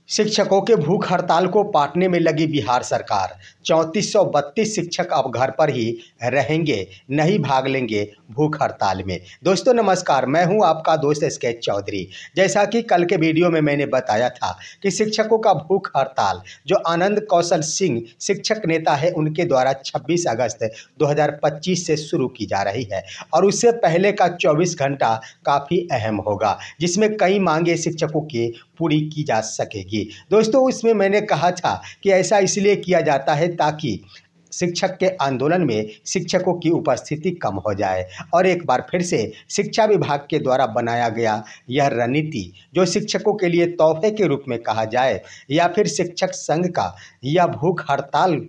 शिक्षकों के भूख हड़ताल को पाटने में लगी बिहार सरकार। 3432 शिक्षक अब घर पर ही रहेंगे, नहीं भाग लेंगे भूख हड़ताल में। दोस्तों नमस्कार, मैं हूं आपका दोस्त स्केच चौधरी। जैसा कि कल के वीडियो में मैंने बताया था कि शिक्षकों का भूख हड़ताल जो आनंद कौशल सिंह शिक्षक नेता है उनके द्वारा 26 अगस्त 2025 से शुरू की जा रही है और उससे पहले का 24 घंटा काफ़ी अहम होगा, जिसमें कई मांगे शिक्षकों की पूरी की जा सकेगी। दोस्तों इसमें मैंने कहा था कि ऐसा इसलिए किया जाता है ताकि शिक्षक के आंदोलन में शिक्षकों की उपस्थिति कम हो जाए और एक बार फिर से शिक्षा विभाग के द्वारा बनाया गया यह रणनीति जो शिक्षकों के लिए तोहफे के रूप में कहा जाए या फिर शिक्षक संघ का या भूख हड़ताल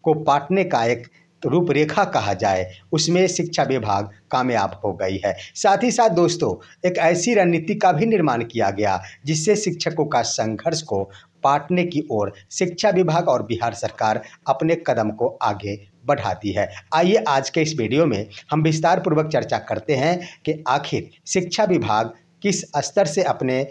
को पाटने का एक रूपरेखा कहा जाए, उसमें शिक्षा विभाग कामयाब हो गई है। साथ ही साथ दोस्तों एक ऐसी रणनीति का भी निर्माण किया गया जिससे शिक्षकों का संघर्ष को पाटने की ओर शिक्षा विभाग और बिहार सरकार अपने कदम को आगे बढ़ाती है। आइए आज के इस वीडियो में हम विस्तार पूर्वक चर्चा करते हैं कि आखिर शिक्षा विभाग किस स्तर से अपने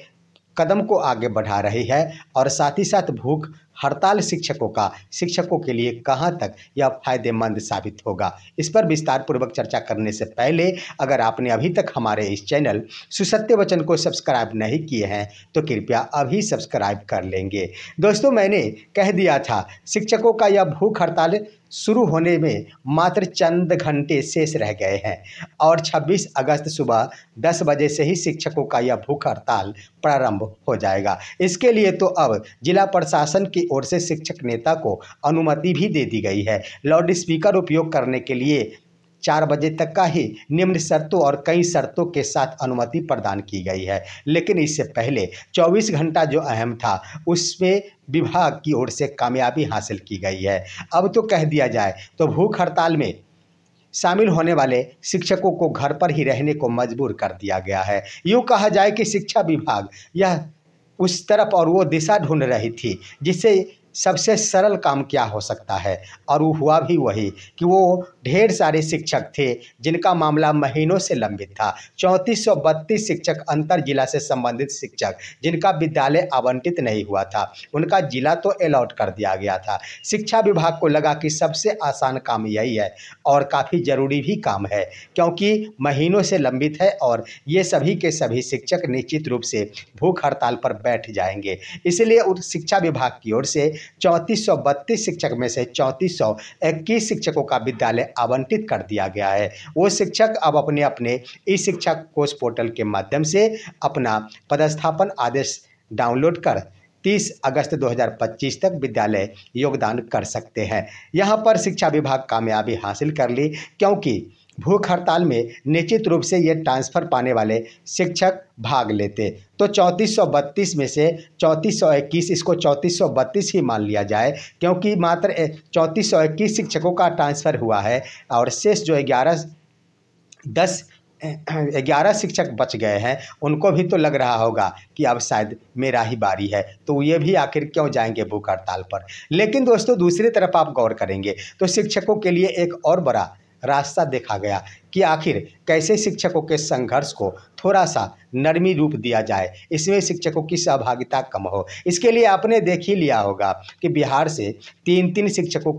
कदम को आगे बढ़ा रही है और साथ ही साथ भूख हड़ताल शिक्षकों के लिए कहां तक यह फायदेमंद साबित होगा। इस पर विस्तार पूर्वक चर्चा करने से पहले अगर आपने अभी तक हमारे इस चैनल सुसत्य वचन को सब्सक्राइब नहीं किए हैं तो कृपया अभी सब्सक्राइब कर लेंगे। दोस्तों मैंने कह दिया था शिक्षकों का यह भूख हड़ताल शुरू होने में मात्र चंद घंटे शेष रह गए हैं और 26 अगस्त सुबह 10 बजे से ही शिक्षकों का यह भूख हड़ताल प्रारंभ हो जाएगा। इसके लिए तो अब जिला प्रशासन की ओर से शिक्षक नेता को अनुमति भी दे दी गई है। लाउड स्पीकर उपयोग करने के लिए 4 बजे तक का ही निम्न शर्तों और कई शर्तों के साथ अनुमति प्रदान की गई है, लेकिन इससे पहले 24 घंटा जो अहम था उसमें विभाग की ओर से कामयाबी हासिल की गई है। अब तो कह दिया जाए तो भूख हड़ताल में शामिल होने वाले शिक्षकों को घर पर ही रहने को मजबूर कर दिया गया है। यूँ कहा जाए कि शिक्षा विभाग यह उस तरफ और वो दिशा ढूंढ रही थी जिससे सबसे सरल काम क्या हो सकता है, और वो हुआ भी वही कि वो ढेर सारे शिक्षक थे जिनका मामला महीनों से लंबित था। 3432 शिक्षक अंतर जिला से संबंधित शिक्षक जिनका विद्यालय आवंटित नहीं हुआ था उनका जिला तो अलॉट कर दिया गया था। शिक्षा विभाग को लगा कि सबसे आसान काम यही है और काफ़ी ज़रूरी भी काम है क्योंकि महीनों से लंबित है और ये सभी के सभी शिक्षक निश्चित रूप से भूख हड़ताल पर बैठ जाएंगे। इसलिए उस शिक्षा विभाग की ओर से 3432 शिक्षक में से 3421 शिक्षकों का विद्यालय आवंटित कर दिया गया है। वो शिक्षक अब अपने अपने ई शिक्षा कोष पोर्टल के माध्यम से अपना पदस्थापन आदेश डाउनलोड कर 30 अगस्त 2025 तक विद्यालय योगदान कर सकते हैं। यहाँ पर शिक्षा विभाग कामयाबी हासिल कर ली क्योंकि भूख हड़ताल में निश्चित रूप से ये ट्रांसफ़र पाने वाले शिक्षक भाग लेते तो 3432 में से 3421 इसको 3432 ही मान लिया जाए क्योंकि मात्र 3421 शिक्षकों का ट्रांसफ़र हुआ है और शेष जो 11 शिक्षक बच गए हैं उनको भी तो लग रहा होगा कि अब शायद मेरा ही बारी है, तो ये भी आखिर क्यों जाएंगे भूख हड़ताल पर। लेकिन दोस्तों दूसरी तरफ आप गौर करेंगे तो शिक्षकों के लिए एक और बड़ा रास्ता देखा गया कि आखिर कैसे शिक्षकों के संघर्ष को थोड़ा सा नरमी रूप दिया जाए, इसमें शिक्षकों की सहभागिता कम हो। इसके लिए आपने देख ही लिया होगा कि बिहार से 3 शिक्षकों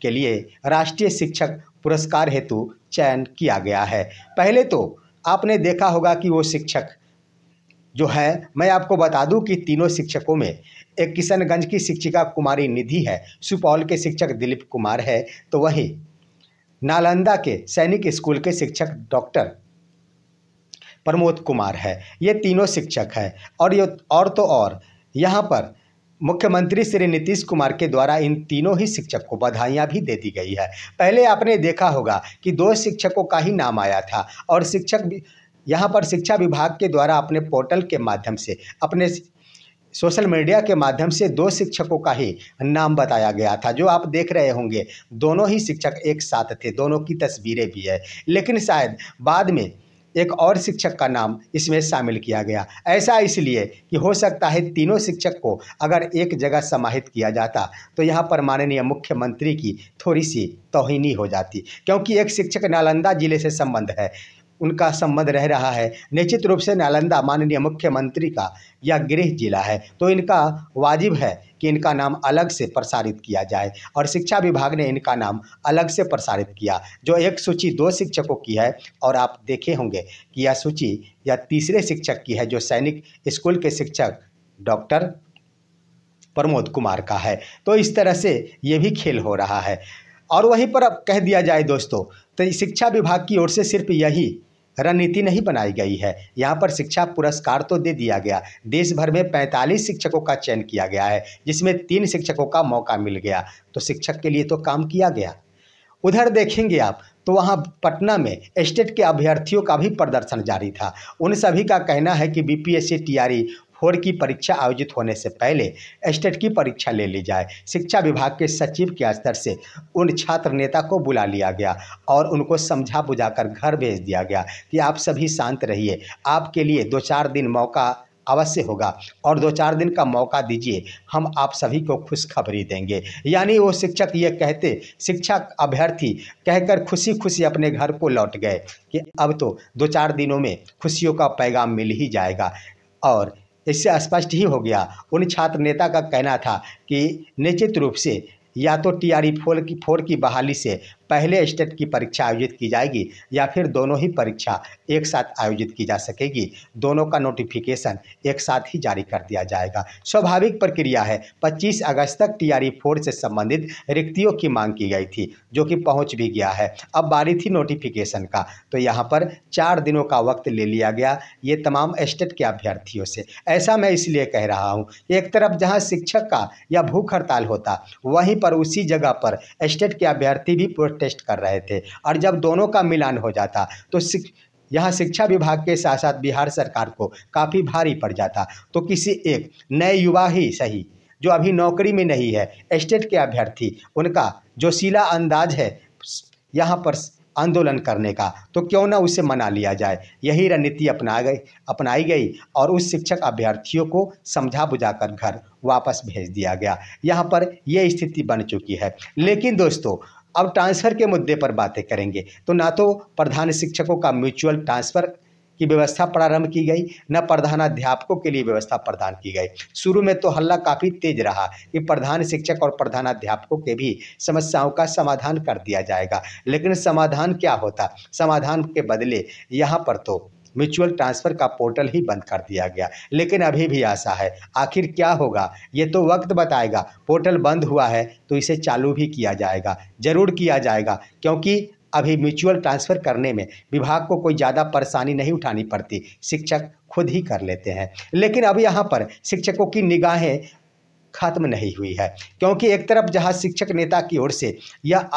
के लिए राष्ट्रीय शिक्षक पुरस्कार हेतु चयन किया गया है। पहले तो आपने देखा होगा कि वो शिक्षक जो है, मैं आपको बता दूं कि तीनों शिक्षकों में एक किशनगंज की शिक्षिका कुमारी निधि है, सुपौल के शिक्षक दिलीप कुमार है, तो वहीं नालंदा के सैनिक स्कूल के शिक्षक डॉक्टर प्रमोद कुमार है। ये तीनों शिक्षक हैं और यहाँ पर मुख्यमंत्री श्री नीतीश कुमार के द्वारा इन तीनों ही शिक्षक को बधाइयाँ भी दे दी गई है। पहले आपने देखा होगा कि 2 शिक्षकों का ही नाम आया था और यहाँ पर शिक्षा विभाग के द्वारा अपने पोर्टल के माध्यम से अपने सोशल मीडिया के माध्यम से 2 शिक्षकों का ही नाम बताया गया था जो आप देख रहे होंगे। दोनों ही शिक्षक एक साथ थे, दोनों की तस्वीरें भी है, लेकिन शायद बाद में एक और शिक्षक का नाम इसमें शामिल किया गया। ऐसा इसलिए कि हो सकता है तीनों शिक्षक को अगर एक जगह समाहित किया जाता तो यहाँ पर माननीय मुख्यमंत्री की थोड़ी सी तौहीनी हो जाती क्योंकि एक शिक्षक नालंदा जिले से संबंध है उनका संबंध रह रहा है। निश्चित रूप से नालंदा माननीय मुख्यमंत्री का या गृह जिला है, तो इनका वाजिब है कि इनका नाम अलग से प्रसारित किया जाए और शिक्षा विभाग ने इनका नाम अलग से प्रसारित किया। जो एक सूची 2 शिक्षकों की है और आप देखे होंगे कि यह सूची या तीसरे शिक्षक की है जो सैनिक स्कूल के शिक्षक डॉक्टर प्रमोद कुमार का है। तो इस तरह से ये भी खेल हो रहा है। और वहीं पर अब कह दिया जाए दोस्तों, तो शिक्षा विभाग की ओर से सिर्फ यही रणनीति नहीं बनाई गई है, यहाँ पर शिक्षा पुरस्कार तो दे दिया गया। देश भर में 45 शिक्षकों का चयन किया गया है, जिसमें 3 शिक्षकों का मौका मिल गया। तो शिक्षक के लिए तो काम किया गया। उधर देखेंगे आप तो वहाँ पटना में स्टेट के अभ्यर्थियों का भी प्रदर्शन जारी था। उन सभी का कहना है कि बीपीएससी टीआरई 4 की परीक्षा आयोजित होने से पहले स्टेट की परीक्षा ले ली जाए। शिक्षा विभाग के सचिव के स्तर से उन छात्र नेता को बुला लिया गया और उनको समझा बुझाकर घर भेज दिया गया कि आप सभी शांत रहिए, आपके लिए 2-4 दिन मौका अवश्य होगा और 2-4 दिन का मौका दीजिए, हम आप सभी को खुशखबरी देंगे। यानी वो शिक्षक ये कहते, शिक्षक अभ्यर्थी कहकर खुशी खुशी अपने घर को लौट गए कि अब तो 2-4 दिनों में खुशियों का पैगाम मिल ही जाएगा। और इससे स्पष्ट ही हो गया, उन छात्र नेता का कहना था कि निश्चित रूप से या तो टीआरई 4 की बहाली से पहले स्टेट की परीक्षा आयोजित की जाएगी या फिर दोनों ही परीक्षा एक साथ आयोजित की जा सकेगी। दोनों का नोटिफिकेशन एक साथ ही जारी कर दिया जाएगा। स्वाभाविक प्रक्रिया है। 25 अगस्त तक टीआरई 4 से संबंधित रिक्तियों की मांग की गई थी, जो कि पहुंच भी गया है। अब बारी थी नोटिफिकेशन का, तो यहाँ पर 4 दिनों का वक्त ले लिया गया ये तमाम स्टेट के अभ्यर्थियों से। ऐसा मैं इसलिए कह रहा हूँ, एक तरफ जहाँ शिक्षक का या भूख हड़ताल होता, वहीं पर उसी जगह पर स्टेट के अभ्यर्थी भी टेस्ट कर रहे थे और जब दोनों का मिलान हो जाता तो यहाँ शिक्षा विभाग के साथ साथ बिहार सरकार को काफ़ी भारी पड़ जाता। तो किसी एक नए युवा ही सही जो अभी नौकरी में नहीं है, स्टेट के अभ्यर्थी, उनका जोशीला अंदाज है यहाँ पर आंदोलन करने का, तो क्यों ना उसे मना लिया जाए। यही रणनीति अपनाई गई और उस शिक्षक अभ्यर्थियों को समझा बुझाकर घर वापस भेज दिया गया। यहाँ पर यह स्थिति बन चुकी है। लेकिन दोस्तों, अब ट्रांसफ़र के मुद्दे पर बातें करेंगे तो ना तो प्रधान शिक्षकों का म्यूचुअल ट्रांसफ़र की व्यवस्था प्रारंभ की गई, न प्रधानाध्यापकों के लिए व्यवस्था प्रदान की गई। शुरू में तो हल्ला काफ़ी तेज रहा कि प्रधान शिक्षक और प्रधानाध्यापकों के भी समस्याओं का समाधान कर दिया जाएगा, लेकिन समाधान क्या होता? समाधान के बदले यहाँ पर तो म्यूचुअल ट्रांसफ़र का पोर्टल ही बंद कर दिया गया। लेकिन अभी भी आशा है, आखिर क्या होगा ये तो वक्त बताएगा। पोर्टल बंद हुआ है तो इसे चालू भी किया जाएगा, ज़रूर किया जाएगा, क्योंकि अभी म्यूचुअल ट्रांसफ़र करने में विभाग को कोई ज़्यादा परेशानी नहीं उठानी पड़ती, शिक्षक खुद ही कर लेते हैं। लेकिन अब यहाँ पर शिक्षकों की निगाहें खत्म नहीं हुई है, क्योंकि एक तरफ जहाँ शिक्षक नेता की ओर से यह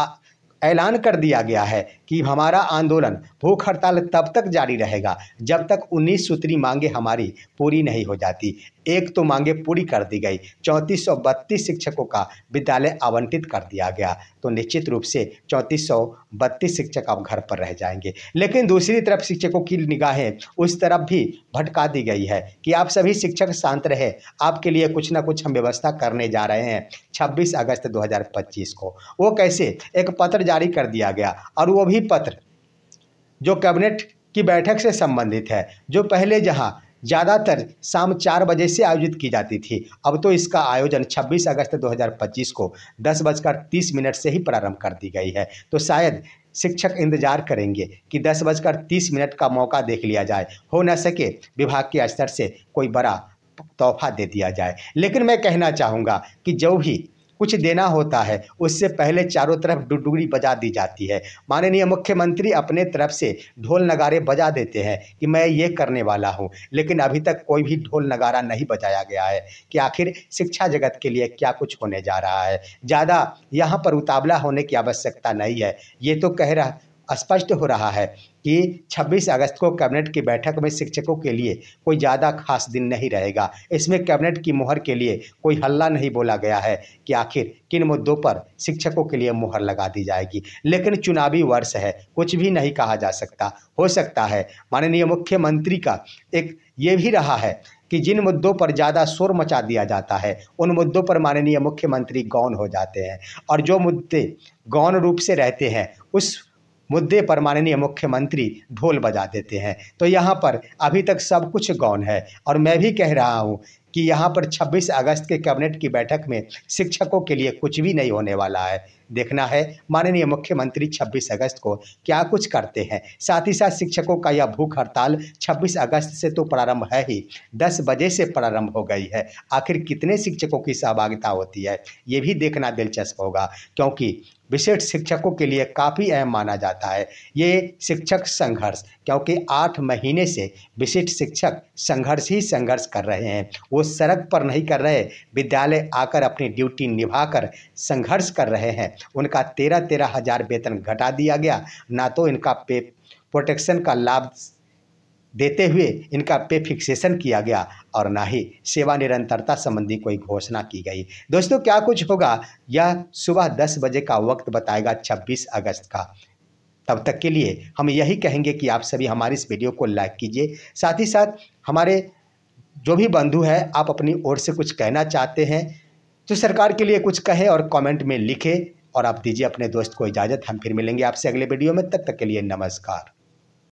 ऐलान कर दिया गया है कि हमारा आंदोलन, भूख हड़ताल तब तक जारी रहेगा जब तक 19 सूत्री मांगे हमारी पूरी नहीं हो जाती। एक तो मांगे पूरी कर दी गई, 3432 शिक्षकों का विद्यालय आवंटित कर दिया गया, तो निश्चित रूप से 3432 शिक्षक अब घर पर रह जाएंगे। लेकिन दूसरी तरफ शिक्षकों की निगाहें उस तरफ भी भटका दी गई है कि आप सभी शिक्षक शांत रहे, आपके लिए कुछ ना कुछ हम व्यवस्था करने जा रहे हैं 26 अगस्त 2025 को। वो कैसे? एक पत्र जारी कर दिया गया और वो भी पत्र जो कैबिनेट की बैठक से संबंधित है, जो पहले जहां ज़्यादातर शाम 4 बजे से आयोजित की जाती थी, अब तो इसका आयोजन 26 अगस्त 2025 को 10:30 से ही प्रारंभ कर दी गई है। तो शायद शिक्षक इंतजार करेंगे कि 10:30 का मौका देख लिया जाए, हो न सके विभाग के स्तर से कोई बड़ा तोहफा दे दिया जाए। लेकिन मैं कहना चाहूँगा कि जो भी कुछ देना होता है उससे पहले चारों तरफ डुडुरी बजा दी जाती है। माननीय मुख्यमंत्री अपने तरफ से ढोल नगारे बजा देते हैं कि मैं ये करने वाला हूँ, लेकिन अभी तक कोई भी ढोल नगारा नहीं बजाया गया है कि आखिर शिक्षा जगत के लिए क्या कुछ होने जा रहा है। ज़्यादा यहाँ पर उतावला होने की आवश्यकता नहीं है। ये तो स्पष्ट हो रहा है कि 26 अगस्त को कैबिनेट की बैठक में शिक्षकों के लिए कोई ज़्यादा खास दिन नहीं रहेगा। इसमें कैबिनेट की मोहर के लिए कोई हल्ला नहीं बोला गया है कि आखिर किन मुद्दों पर शिक्षकों के लिए मोहर लगा दी जाएगी। लेकिन चुनावी वर्ष है, कुछ भी नहीं कहा जा सकता। हो सकता है माननीय मुख्यमंत्री का एक ये भी रहा है कि जिन मुद्दों पर ज़्यादा शोर मचा दिया जाता है उन मुद्दों पर माननीय मुख्यमंत्री गौन हो जाते हैं, और जो मुद्दे गौन रूप से रहते हैं उस मुद्दे पर माननीय मुख्यमंत्री ढोल बजा देते हैं। तो यहाँ पर अभी तक सब कुछ गौन है और मैं भी कह रहा हूँ कि यहाँ पर 26 अगस्त के कैबिनेट की बैठक में शिक्षकों के लिए कुछ भी नहीं होने वाला है। देखना है माननीय मुख्यमंत्री 26 अगस्त को क्या कुछ करते हैं। साथ ही साथ शिक्षकों का यह भूख हड़ताल 26 अगस्त से तो प्रारंभ है ही, 10 बजे से प्रारंभ हो गई है। आखिर कितने शिक्षकों की सहभागिता होती है ये भी देखना दिलचस्प होगा, क्योंकि विशेष शिक्षकों के लिए काफ़ी अहम माना जाता है ये शिक्षक संघर्ष, क्योंकि 8 महीने से विशिष्ट शिक्षक संघर्ष ही संघर्ष कर रहे हैं। वो सड़क पर नहीं कर रहे, विद्यालय आकर अपनी ड्यूटी निभाकर संघर्ष कर रहे हैं। उनका 13-13 हज़ार वेतन घटा दिया गया, ना तो इनका पे प्रोटेक्शन का लाभ देते हुए इनका पे फिक्सेशन किया गया और ना ही सेवा निरंतरता संबंधी कोई घोषणा की गई। दोस्तों क्या कुछ होगा यह सुबह 10 बजे का वक्त बताएगा 26 अगस्त का। तब तक के लिए हम यही कहेंगे कि आप सभी हमारी इस वीडियो को लाइक कीजिए। साथ ही साथ हमारे जो भी बंधु हैं आप अपनी ओर से कुछ कहना चाहते हैं तो सरकार के लिए कुछ कहें और कमेंट में लिखें और आप दीजिए अपने दोस्त को इजाज़त। हम फिर मिलेंगे आपसे अगले वीडियो में, तब तक के लिए नमस्कार।